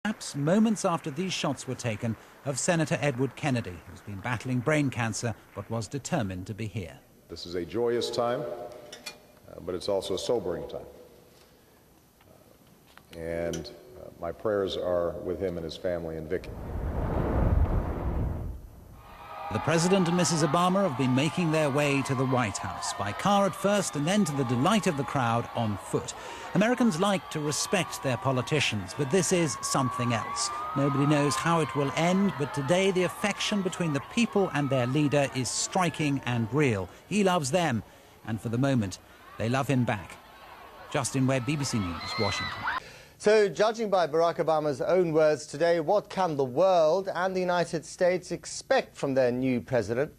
Perhaps moments after these shots were taken of Senator Edward Kennedy, who's been battling brain cancer but was determined to be here. This is a joyous time, but it's also a sobering time. My prayers are with him and his family and Vicky. The President and Mrs. Obama have been making their way to the White House, by car at first and then, to the delight of the crowd, on foot. Americans like to respect their politicians, but this is something else. Nobody knows how it will end, but today the affection between the people and their leader is striking and real. He loves them, and for the moment, they love him back. Justin Webb, BBC News, Washington. So, judging by Barack Obama's own words today, what can the world and the United States expect from their new president?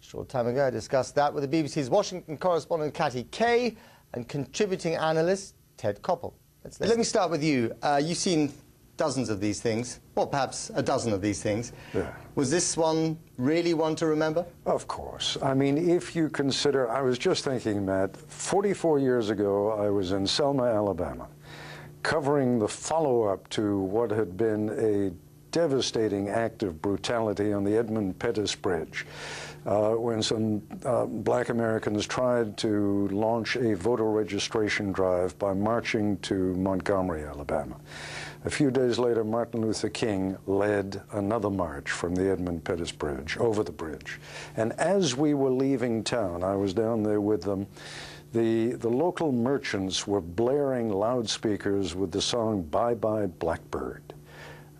A short time ago, I discussed that with the BBC's Washington correspondent Katty Kay and contributing analyst Ted Koppel. Let me start with you. You've seen dozens of these things, or perhaps a dozen of these things. Yeah. Was this one really one to remember? Of course. I mean, if you consider, I was just thinking, Matt, 44 years ago, I was in Selma, Alabama, covering the follow-up to what had been a devastating act of brutality on the Edmund Pettus Bridge, when some black Americans tried to launch a voter registration drive by marching to Montgomery, Alabama. A few days later, Martin Luther King led another march from the Edmund Pettus Bridge, over the bridge. And as we were leaving town, I was down there with them, the local merchants were blaring loudspeakers with the song Bye Bye Blackbird.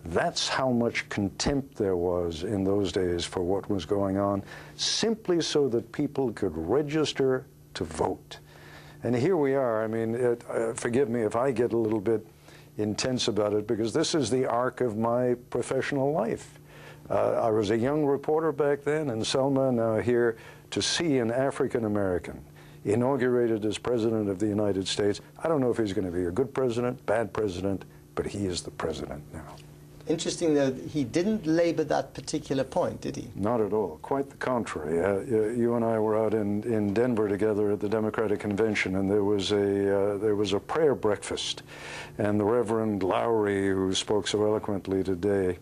That's how much contempt there was in those days for what was going on, simply so that people could register to vote. And here we are. I mean, forgive me if I get a little bit intense about it, because this is the arc of my professional life. I was a young reporter back then in Selma, now here to see an African American inaugurated as President of the United States. I don't know if he's going to be a good president, bad president, but he is the president now. Interesting, though, he didn't labor that particular point, did he? Not at all. Quite the contrary. You and I were out in Denver together at the Democratic Convention, and there was a prayer breakfast. And the Reverend Lowry, who spoke so eloquently today,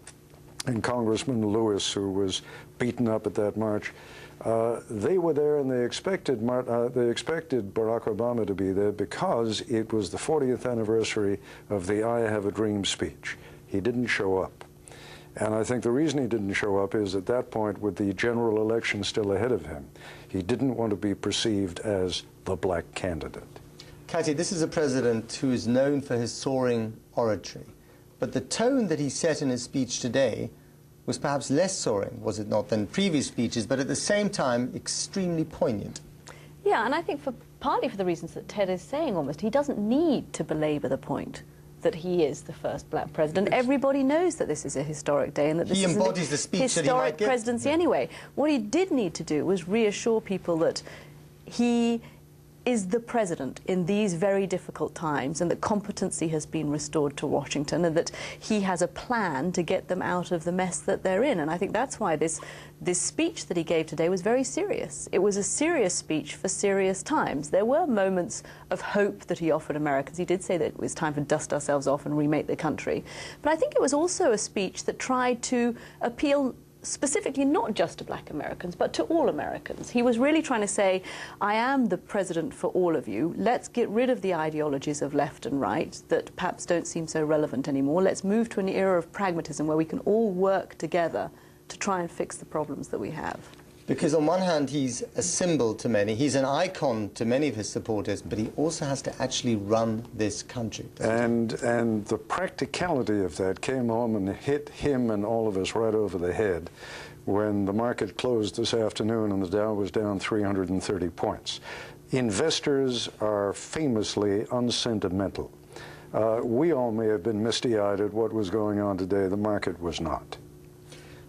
and Congressman Lewis, who was beaten up at that march, they were there, and they expected Barack Obama to be there because it was the 40th anniversary of the I Have a Dream speech. He didn't show up. And I think the reason he didn't show up is, at that point, with the general election still ahead of him, he didn't want to be perceived as the black candidate. Katty, this is a president who is known for his soaring oratory. But the tone that he set in his speech today was perhaps less soaring, was it not, than previous speeches, but at the same time extremely poignant. Yeah, and I think partly for the reasons that Ted is saying almost, he doesn't need to belabor the point that he is the first black president. Everybody knows that this is a historic day and that this is a historic presidency anyway. What he did need to do was reassure people that he is the president in these very difficult times, and that competency has been restored to Washington, and that he has a plan to get them out of the mess that they're in. And I think that's why this speech that he gave today was very serious. It was a serious speech for serious times. There were moments of hope that he offered Americans. He did say that it was time to dust ourselves off and remake the country. But I think it was also a speech that tried to appeal specifically not just to black Americans, but to all Americans. He was really trying to say, I am the president for all of you. Let's get rid of the ideologies of left and right that perhaps don't seem so relevant anymore. Let's move to an era of pragmatism where we can all work together to try and fix the problems that we have. Because on one hand, he's a symbol to many, he's an icon to many of his supporters, but he also has to actually run this country. And the practicality of that came home and hit him and all of us right over the head when the market closed this afternoon and the Dow was down 330 points. Investors are famously unsentimental. We all may have been misty-eyed at what was going on today. The market was not.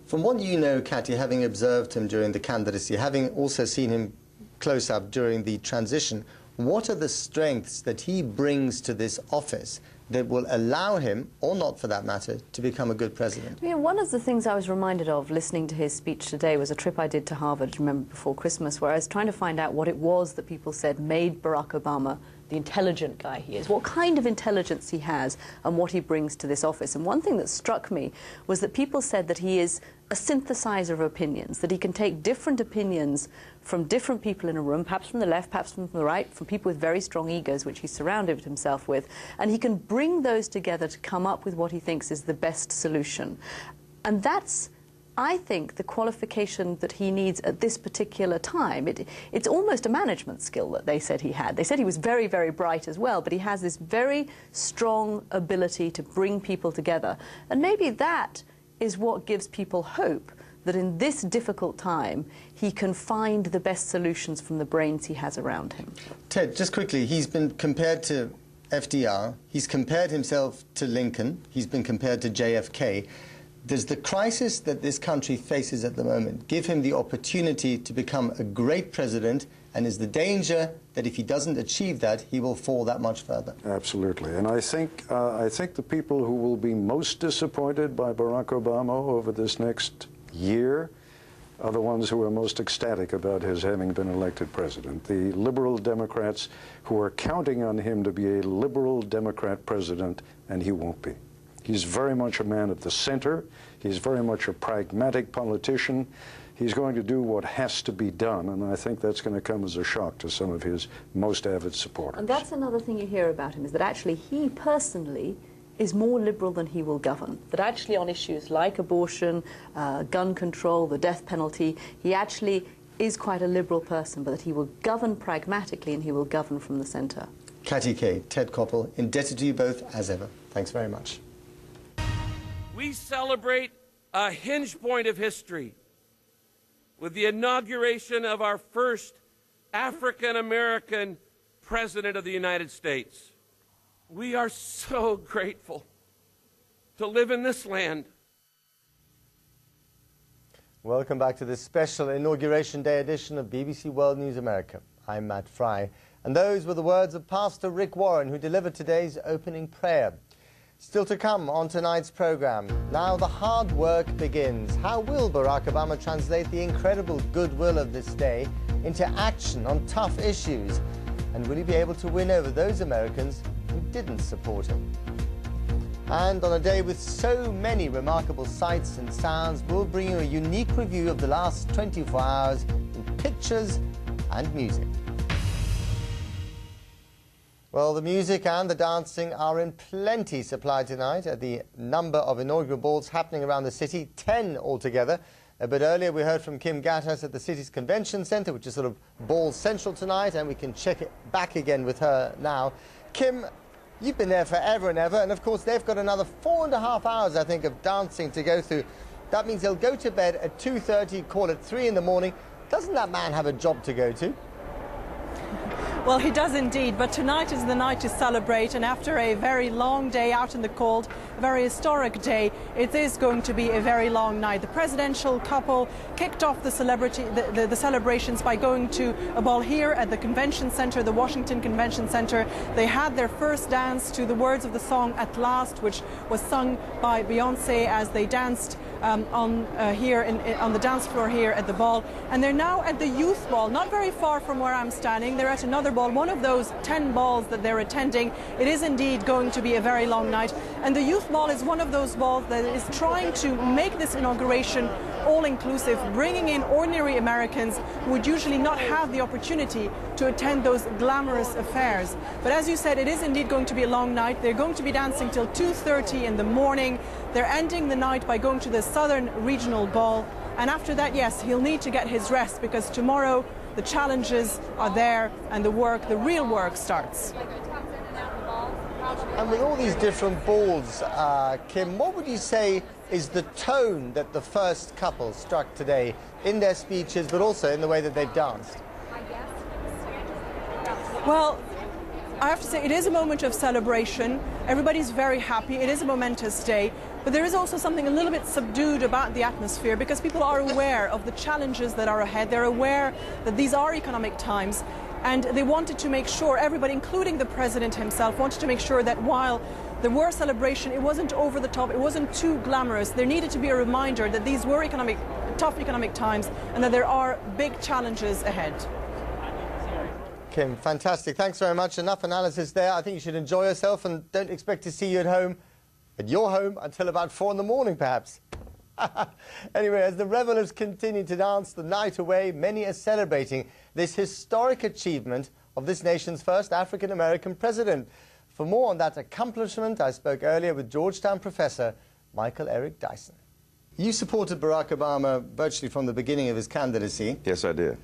From what you know, Katty, having observed him during the candidacy, having also seen him close up during the transition, what are the strengths that he brings to this office that will allow him, or not for that matter, to become a good president? You know, one of the things I was reminded of listening to his speech today was a trip I did to Harvard, remember, before Christmas, where I was trying to find out what it was that people said made Barack Obama the intelligent guy he is, what kind of intelligence he has and what he brings to this office. And one thing that struck me was that people said that he is a synthesizer of opinions, that he can take different opinions from different people in a room, perhaps from the left, perhaps from the right, from people with very strong egos, which he surrounded himself with, and he can bring those together to come up with what he thinks is the best solution. And that's, I think, the qualification that he needs at this particular time. It's almost a management skill that they said he had. They said he was very, very bright as well, but he has this very strong ability to bring people together. And maybe that is what gives people hope that in this difficult time he can find the best solutions from the brains he has around him. Ted, just quickly, he's been compared to FDR, he's compared himself to Lincoln, he's been compared to JFK. Does the crisis that this country faces at the moment give him the opportunity to become a great president, and is the danger that if he doesn't achieve that, he will fall that much further? Absolutely. And I think the people who will be most disappointed by Barack Obama over this next year are the ones who are most ecstatic about his having been elected president. The liberal Democrats who are counting on him to be a liberal Democrat president, and he won't be. He's very much a man of the center. He's very much a pragmatic politician. He's going to do what has to be done, and I think that's going to come as a shock to some of his most avid supporters. And that's another thing you hear about him, is that actually he personally is more liberal than he will govern. That actually on issues like abortion, gun control, the death penalty, he actually is quite a liberal person, but that he will govern pragmatically and he will govern from the center. Catty Kay, Ted Koppel, indebted to you both as ever. Thanks very much. We celebrate a hinge point of history with the inauguration of our first African-American President of the United States. We are so grateful to live in this land. Welcome back to this special Inauguration Day edition of BBC World News America. I'm Matt Fry, and those were the words of Pastor Rick Warren, who delivered today's opening prayer. Still to come on tonight's programme, now the hard work begins. How will Barack Obama translate the incredible goodwill of this day into action on tough issues? And will he be able to win over those Americans who didn't support him? And on a day with so many remarkable sights and sounds, we'll bring you a unique review of the last 24 hours in pictures and music. Well, the music and the dancing are in plenty supply tonight at the number of inaugural balls happening around the city, 10 altogether. A bit earlier we heard from Kim Gattas at the city's convention centre, which is sort of ball central tonight, and we can check it back again with her now. Kim, you've been there forever and ever, and of course they've got another 4.5 hours, I think, of dancing to go through. That means they'll go to bed at 2:30, call it 3 in the morning. Doesn't that man have a job to go to? Well, he does indeed, but tonight is the night to celebrate, and after a very long day out in the cold, a very historic day, it is going to be a very long night. The presidential couple kicked off the celebrations by going to a ball here at the convention center, the Washington Convention Center. They had their first dance to the words of the song At Last, which was sung by Beyonce as they danced on the dance floor here at the ball. And they're now at the youth ball, not very far from where I'm standing. They're at another ball, one of those 10 balls that they're attending. It is indeed going to be a very long night. And the youth ball is one of those balls that is trying to make this inauguration all-inclusive, bringing in ordinary Americans who would usually not have the opportunity to attend those glamorous affairs. But as you said, it is indeed going to be a long night. They're going to be dancing till 2:30 in the morning. They're ending the night by going to the Southern Regional Ball. And after that, yes, he'll need to get his rest, because tomorrow the challenges are there and the real work starts. And with all these different balls, Kim, what would you say is the tone that the first couple struck today in their speeches, but also in the way that they've danced? Well, I have to say, it is a moment of celebration. Everybody's very happy. It is a momentous day. But there is also something a little bit subdued about the atmosphere, because people are aware of the challenges that are ahead. They're aware that these are economic times. And they wanted to make sure, everybody, including the president himself, wanted to make sure that while there were celebration, it wasn't over the top, it wasn't too glamorous. There needed to be a reminder that these were tough economic times, and that there are big challenges ahead. Kim, fantastic. Thanks very much. Enough analysis there. I think you should enjoy yourself and don't expect to see you at your home, until about 4 in the morning, perhaps. Anyway, as the revelers continue to dance the night away, many are celebrating this historic achievement of this nation's first African-American president. For more on that accomplishment, I spoke earlier with Georgetown professor Michael Eric Dyson. You supported Barack Obama virtually from the beginning of his candidacy. Yes, I did.